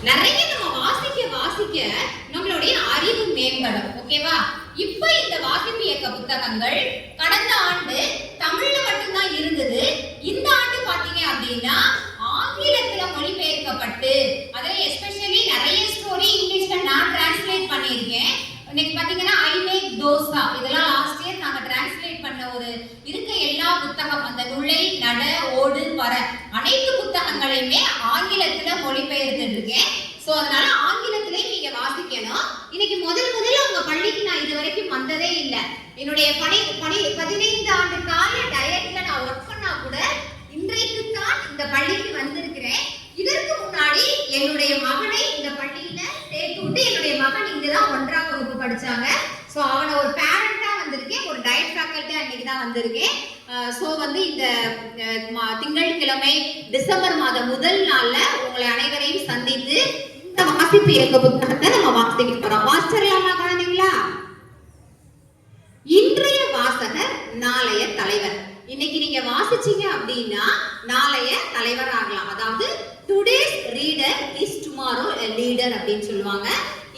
நிறைய நம்ம வாசிக்க நம்மளுடைய அறிவு மேம்படும். ஓகேவா? இப்ப இந்த வாசிப்பு இயக்க புத்தகங்கள் கடந்த ஆண்டு தமிழ்ல மட்டும்தான் இருந்தது. இந்த ஆண்டு பாத்தீங்க அப்படின்னா ஆங்கிலத்துல மொழிபெயர்க்கப்பட்டு, அதுல எஸ்பெஷலி நிறைய ஸ்டோரி இங்கிலீஷ்ல நான் டிரான்ஸ்லேட் பண்ணியிருக்கேன். இன்னைக்கு பாத்தீங்கன்னா ஐ மேக் தோசா, இதெல்லாம் லாஸ்ட் இயர் நாங்க டிரான்ஸ்லேட் பண்ண ஒரு இருக்க எல்லா புத்தகம், அந்த நுழை நட ஓடு பற அனைத்து புத்தகங்களையுமே ஆங்கிலத்துல மொழிபெயர்த்து இருக்கேன். சோ அதனால ஆங்கிலத்திலே நீங்க வாசிக்கணும். இன்னைக்கு முதல்ல உங்க பள்ளிக்கு நான் இது வரைக்கும் வந்ததே இல்லை. என்னுடைய 15 ஆண்டு கால டயட்ல நான் ஒர்க் பண்ணா கூட இன்றைக்கு தான் இந்த பள்ளிக்கு வந்திருக்கிறேன். இதற்கு முன்னாடி என்னுடைய மகனை இந்த பள்ளியில சேர்த்து விட்டு, என்னுடைய மகன் இங்கதான் 1ஆம் வகுப்பு படிச்சாங்க. சோ அவனை ஒரு பேரண்டா வந்திருக்கேன், ஒரு டயட் ஃபேக்கல்ட்டியா இன்னைக்கு தான் வந்திருக்கேன். சோ இந்த திங்கட்கிழமை டிசம்பர் மாதம் முதல் நாள்ல உங்களை அனைவரையும் சந்தித்து இந்த வாசிப்பு இயக்க புத்தகத்தை நம்ம வாசிக்க போறோம். வாசிச்சிடலாமா குழந்தைங்களா? இன்றைய வாசகர் நாளைய தலைவர். இன்னைக்கு நீங்க வாசிச்சீங்க அப்படின்னா நாளைய தலைவர் ஆகலாம். அதாவது today's reader is tomorrow a leader அப்படின்னு சொல்லுவாங்க.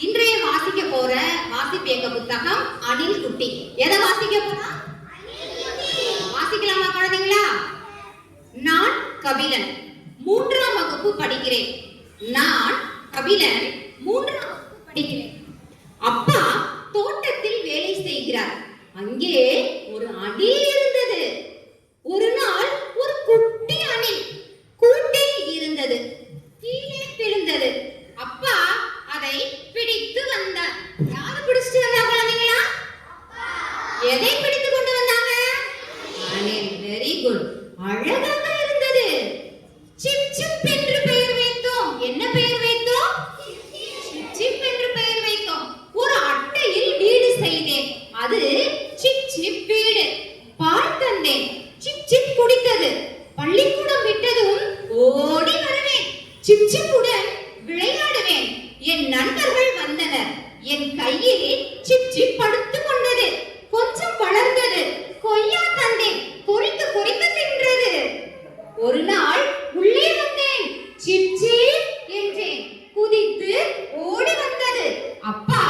இன்றைய வாசிக்க போற வாசிப்பு இயக்க புத்தகம் அணில் குட்டி. எதை வாசிக்க போறா? வாசிக்கலாமா குழந்தைங்களா? நான் கபிலன் 3ஆம் வகுப்பு படிக்கிறேன். நான் கபிலன் 3ஆம் வகுப்பு படிக்கிறேன். அப்பா தோட்டத்தில் வேலை செய்கிறார். அங்கே ஒரு அணில் இருந்தது. ஒரு நாள் ஒரு குட்டி அணில் கூட்டில் இருந்தது. கீழே விழுந்தது. அப்பா அதை பிடித்து வந்தார். யாரு பிடிச்சிட்டு வந்தா குழந்தைங்களா? எதை பிடித்து கொண்டு வந்தாங்க? அணில். Very good. அழகாக இருந்தது. சிப் சிப் என்று பெயர் வைத்தோம். என்ன பெயர் வைத்தோம்? சிப் சிப் என்று பெயர் வைத்தோம். ஒரு அட்டையில் வீடு செய்தேன். அது சிப் சிப் வீடு. பால் தந்தேன். சிப் சிப் குடித்தது. பள்ளிக்கூடம் விட்டதும் ஓடி வருவேன். சிப் சிப்புடன் விளையாடுவேன். என் நண்பர்கள் வந்தனர். என் கையில் சிப் சிப் படுத்துக் கொண்டது. கொஞ்சம் வளர்ந்தது. கொய்யா தந்தேன். கொறித்து கொறித்து தின்றது. ஒரு நாள் உள்ளே வந்தேன். சிப் சிப் என்றேன். குதித்து ஓடி வந்தது. அப்பா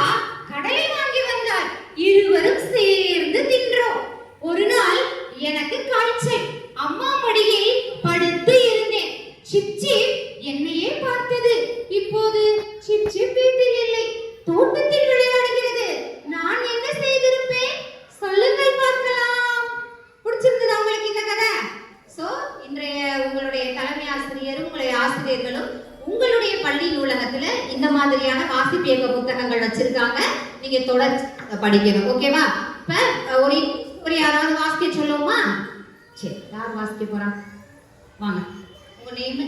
கடலை வாங்கி வந்தார். இருவரும் சேர்ந்து தின்றோம். ஒரு நாள் எனக்கு காய்ச்சல். அம்மா மடியில் படுத்து இருந்தேன். சிப் சிப் என்னையே பார்த்தது. இப்போது சிப் சிப் வீட்டில் இல்லை, தோட்டத்தில் விளையாடுகிறது. நான் என்ன செய்திருப்பேன்? சொல்லுங்கள் பார்க்கலாம். பிடிச்சிருக்குதா உங்களுக்கு இந்த கதை? சோ இன்றைய உங்களுடைய தலைமை ஆசிரியரும் உங்களுடைய ஆசிரியர்களும் உங்களுடைய பள்ளி நூலகத்துல இந்த மாதிரியான வாசிப்பு இயக்க புத்தகங்கள் வச்சிருக்காங்க. நீங்க தொடர்ந்து படிக்கணும். ஓகேவா? இப்ப ஒரு யாராவது வாசிக்க சொல்லுவோமா? சரி, யார் வாசிக்க போறா? வாங்க. உங்க நேம்